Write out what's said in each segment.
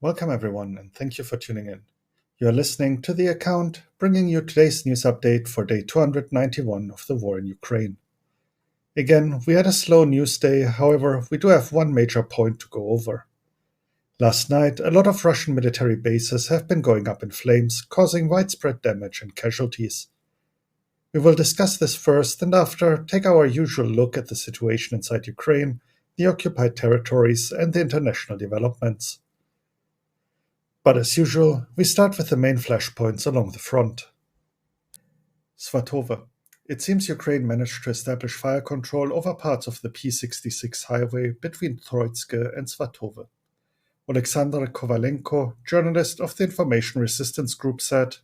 Welcome everyone, and thank you for tuning in. You are listening to The Account, bringing you today's news update for day 291 of the war in Ukraine. Again, we had a slow news day, however, we do have one major point to go over. Last night, a lot of Russian military bases have been going up in flames, causing widespread damage and casualties. We will discuss this first and after take our usual look at the situation inside Ukraine, the occupied territories, and the international developments. But as usual, we start with the main flashpoints along the front. Svatove. It seems Ukraine managed to establish fire control over parts of the P66 highway between Troitske and Svatove. Alexander Kovalenko, journalist of the Information Resistance Group, said,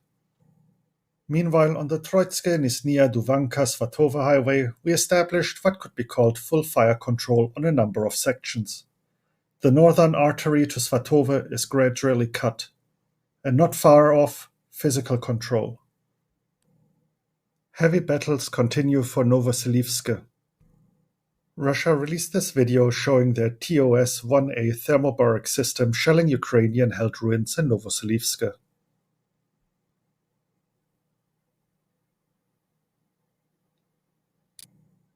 "Meanwhile, on the Troitske-Nizhnya Duvanka-Svatove highway, we established what could be called full fire control on a number of sections. The northern artery to Svatove is gradually cut, and not far off, physical control." Heavy battles continue for Novoselivske. Russia released this video showing their TOS-1A thermobaric system shelling Ukrainian-held ruins in Novoselivske.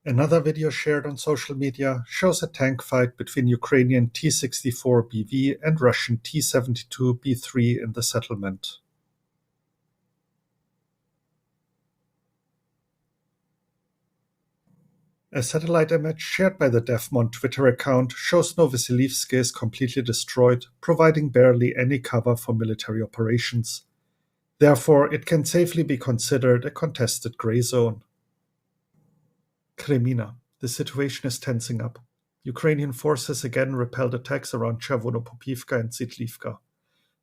Another video shared on social media shows a tank fight between Ukrainian T-64BV and Russian T-72B3 in the settlement. A satellite image shared by the Devmon Twitter account shows Novoselivske is completely destroyed, providing barely any cover for military operations. Therefore, it can safely be considered a contested gray zone. Kremina. The situation is tensing up. Ukrainian forces again repelled attacks around Chervonopopivka and Zitlivka.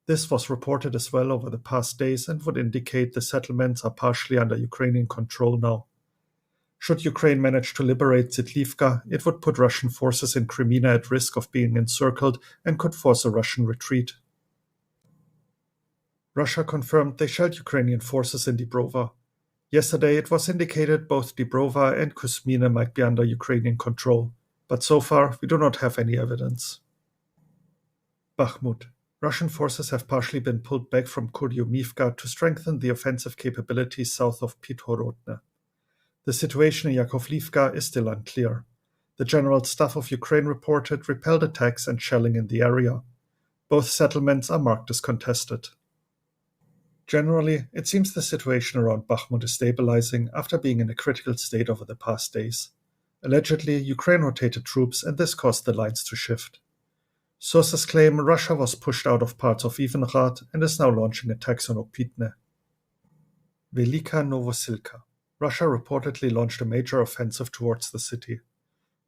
This was reported as well over the past days and would indicate the settlements are partially under Ukrainian control now. Should Ukraine manage to liberate Zitlivka, it would put Russian forces in Kremina at risk of being encircled and could force a Russian retreat. Russia confirmed they shelled Ukrainian forces in Dibrova. Yesterday it was indicated both Dibrova and Kuzmina might be under Ukrainian control, but so far we do not have any evidence. Bakhmut. Russian forces have partially been pulled back from Kurdyumivka to strengthen the offensive capabilities south of Pithorodne. The situation in Yakovlivka is still unclear. The General Staff of Ukraine reported repelled attacks and shelling in the area. Both settlements are marked as contested. Generally, it seems the situation around Bakhmut is stabilizing after being in a critical state over the past days. Allegedly, Ukraine rotated troops and this caused the lines to shift. Sources claim Russia was pushed out of parts of Ivanrad and is now launching attacks on Opitne. Velika Novosilka. Russia reportedly launched a major offensive towards the city.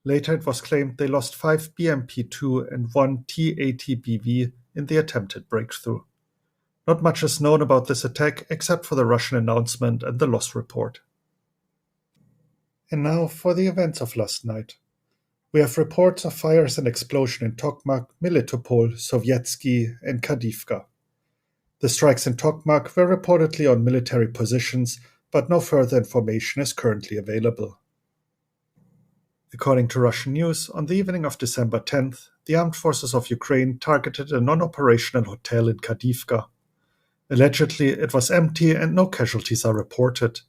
Later it was claimed they lost 5 BMP-2 and 1 T-80BV in the attempted breakthrough. Not much is known about this attack except for the Russian announcement and the loss report. And now for the events of last night. We have reports of fires and explosion in Tokmak, Melitopol, Sovjets'kyi, and Kadiivka. The strikes in Tokmak were reportedly on military positions, but no further information is currently available. According to Russian news, on the evening of December 10th, the armed forces of Ukraine targeted a non-operational hotel in Kadiivka. Allegedly, it was empty and no casualties are reported.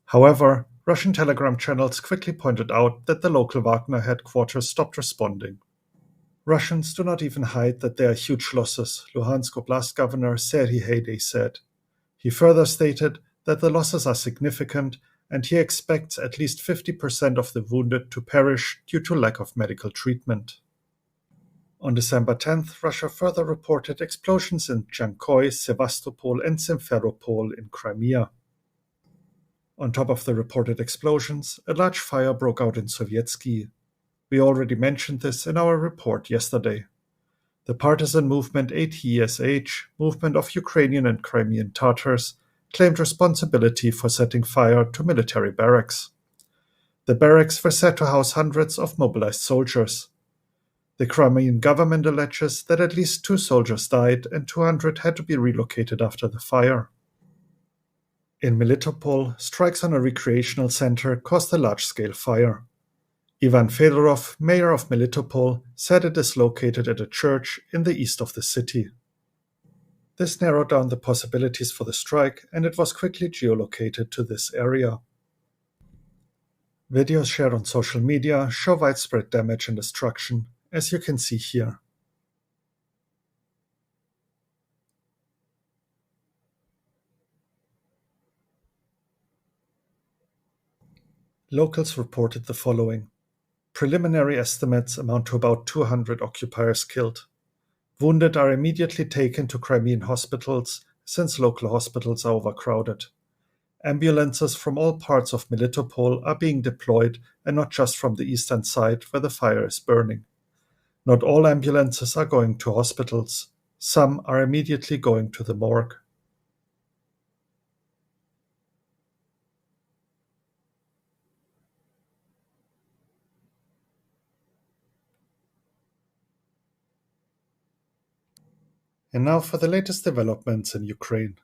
However, Russian telegram channels quickly pointed out that the local Wagner headquarters stopped responding. Russians do not even hide that there are huge losses, Luhansk Oblast Governor Serhiy Haidai said. He further stated that the losses are significant and he expects at least 50% of the wounded to perish due to lack of medical treatment. On December 10th, Russia further reported explosions in Jankoy, Sevastopol and Simferopol in Crimea. On top of the reported explosions, a large fire broke out in Sovjets'kyi. We already mentioned this in our report yesterday. The partisan movement ATESH, Movement of Ukrainian and Crimean Tatars, claimed responsibility for setting fire to military barracks. The barracks were said to house hundreds of mobilized soldiers. The Crimean government alleges that at least 2 soldiers died and 200 had to be relocated after the fire. In Melitopol, strikes on a recreational center caused a large-scale fire. Ivan Fedorov, mayor of Melitopol, said it is located at a church in the east of the city. This narrowed down the possibilities for the strike, and it was quickly geolocated to this area. Videos shared on social media show widespread damage and destruction, as you can see here. Locals reported the following. Preliminary estimates amount to about 200 occupiers killed. Wounded are immediately taken to Crimean hospitals, since local hospitals are overcrowded. Ambulances from all parts of Melitopol are being deployed, and not just from the eastern side where the fire is burning. Not all ambulances are going to hospitals. Some are immediately going to the morgue. And now for the latest developments in Ukraine.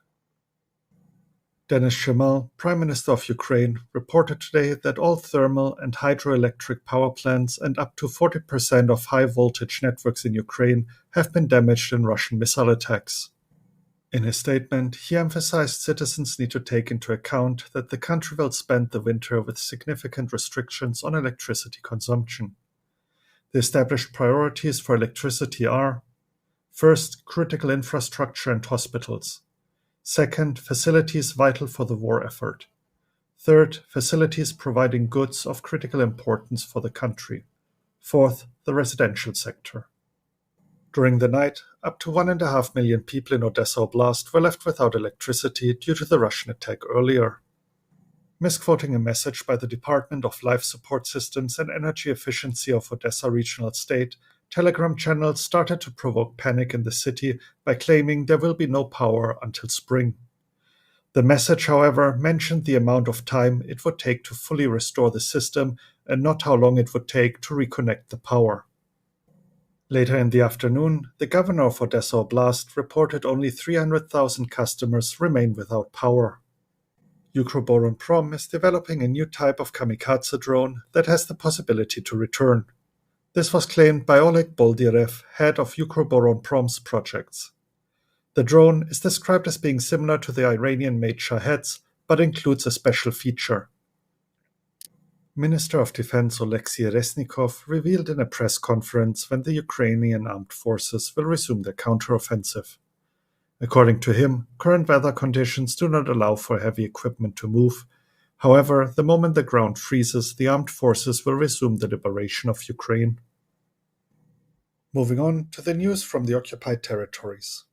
Denis Shmyhal, Prime Minister of Ukraine, reported today that all thermal and hydroelectric power plants and up to 40% of high-voltage networks in Ukraine have been damaged in Russian missile attacks. In his statement, he emphasized citizens need to take into account that the country will spend the winter with significant restrictions on electricity consumption. The established priorities for electricity are: first, critical infrastructure and hospitals. Second, facilities vital for the war effort. Third, facilities providing goods of critical importance for the country. Fourth, the residential sector. During the night, up to 1.5 million people in Odesa Oblast were left without electricity due to the Russian attack earlier. Misquoting a message by the Department of Life Support Systems and Energy Efficiency of Odesa Regional State, Telegram channels started to provoke panic in the city by claiming there will be no power until spring. The message, however, mentioned the amount of time it would take to fully restore the system and not how long it would take to reconnect the power. Later in the afternoon, the governor of Odesa Oblast reported only 300,000 customers remain without power. Ukroboronprom is developing a new type of kamikaze drone that has the possibility to return. This was claimed by Oleg Boldyrev, head of Ukroboronprom's projects. The drone is described as being similar to the Iranian-made Shaheds, but includes a special feature. Minister of Defense Oleksiy Reznikov revealed in a press conference when the Ukrainian armed forces will resume their counteroffensive. According to him, current weather conditions do not allow for heavy equipment to move. However, the moment the ground freezes, the armed forces will resume the liberation of Ukraine. Moving on to the news from the occupied territories.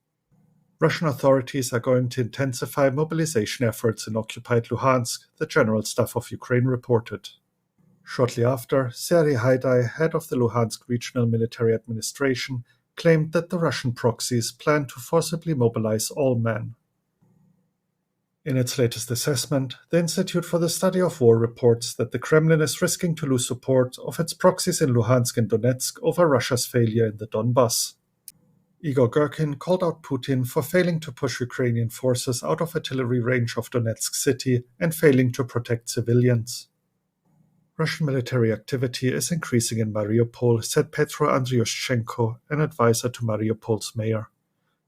Russian authorities are going to intensify mobilization efforts in occupied Luhansk, the General Staff of Ukraine reported. Shortly after, Serhiy Haidai, head of the Luhansk Regional Military Administration, claimed that the Russian proxies plan to forcibly mobilize all men. In its latest assessment, the Institute for the Study of War reports that the Kremlin is risking to lose support of its proxies in Luhansk and Donetsk over Russia's failure in the Donbas. Igor Girkin called out Putin for failing to push Ukrainian forces out of artillery range of Donetsk city and failing to protect civilians. Russian military activity is increasing in Mariupol, said Petro Andriushchenko, an advisor to Mariupol's mayor.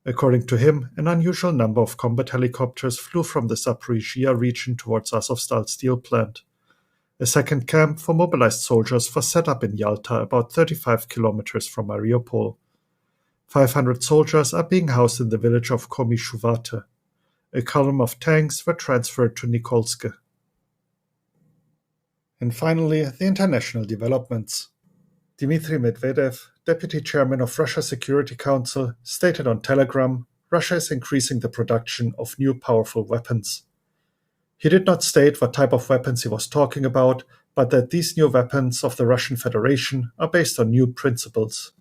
According to him, an unusual number of combat helicopters flew from the Zaporizhia region towards Azovstal steel plant. A second camp for mobilized soldiers was set up in Yalta, about 35 kilometers from Mariupol. 500 soldiers are being housed in the village of Komishuvate. A column of tanks were transferred to Nikolske. And finally, the international developments. Dmitry Medvedev, deputy chairman of Russia's Security Council, stated on Telegram, Russia is increasing the production of new powerful weapons. He did not state what type of weapons he was talking about, but that these new weapons of the Russian Federation are based on new principles.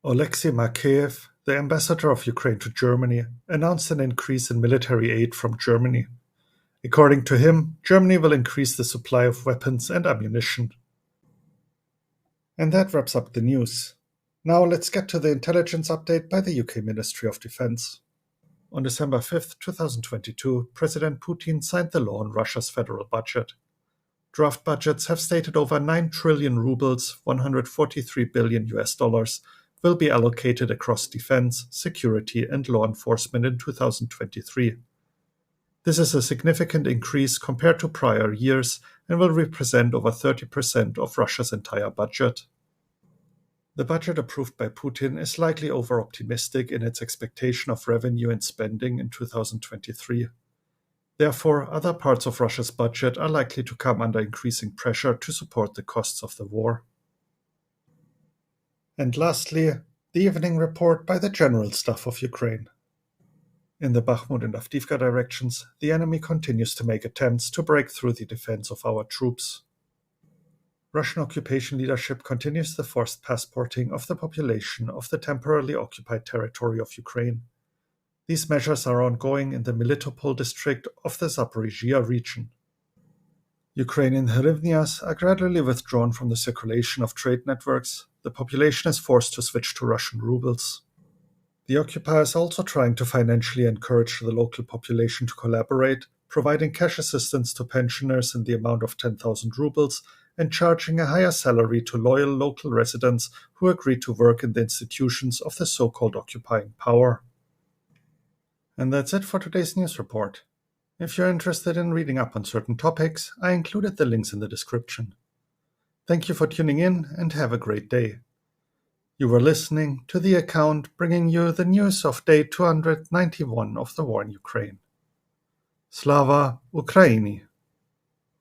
Oleksiy Makeyev, the ambassador of Ukraine to Germany, announced an increase in military aid from Germany. According to him, Germany will increase the supply of weapons and ammunition. And that wraps up the news. Now let's get to the intelligence update by the UK Ministry of Defense. On December 5, 2022, President Putin signed the law on Russia's federal budget. Draft budgets have stated over 9 trillion rubles, $143 billion, will be allocated across defense, security, and law enforcement in 2023. This is a significant increase compared to prior years and will represent over 30% of Russia's entire budget. The budget approved by Putin is slightly over-optimistic in its expectation of revenue and spending in 2023. Therefore, other parts of Russia's budget are likely to come under increasing pressure to support the costs of the war. And lastly, the evening report by the General Staff of Ukraine. In the Bakhmut and Avdiivka directions, the enemy continues to make attempts to break through the defense of our troops. Russian occupation leadership continues the forced passporting of the population of the temporarily occupied territory of Ukraine. These measures are ongoing in the Melitopol district of the Zaporizhia region. Ukrainian hryvnias are gradually withdrawn from the circulation of trade networks. The population is forced to switch to Russian rubles. The occupiers are also trying to financially encourage the local population to collaborate, providing cash assistance to pensioners in the amount of 10,000 rubles and charging a higher salary to loyal local residents who agree to work in the institutions of the so-called occupying power. And that's it for today's news report. If you're interested in reading up on certain topics, I included the links in the description. Thank you for tuning in and have a great day. You were listening to the account bringing you the news of day 291 of the war in Ukraine. Slava Ukraini!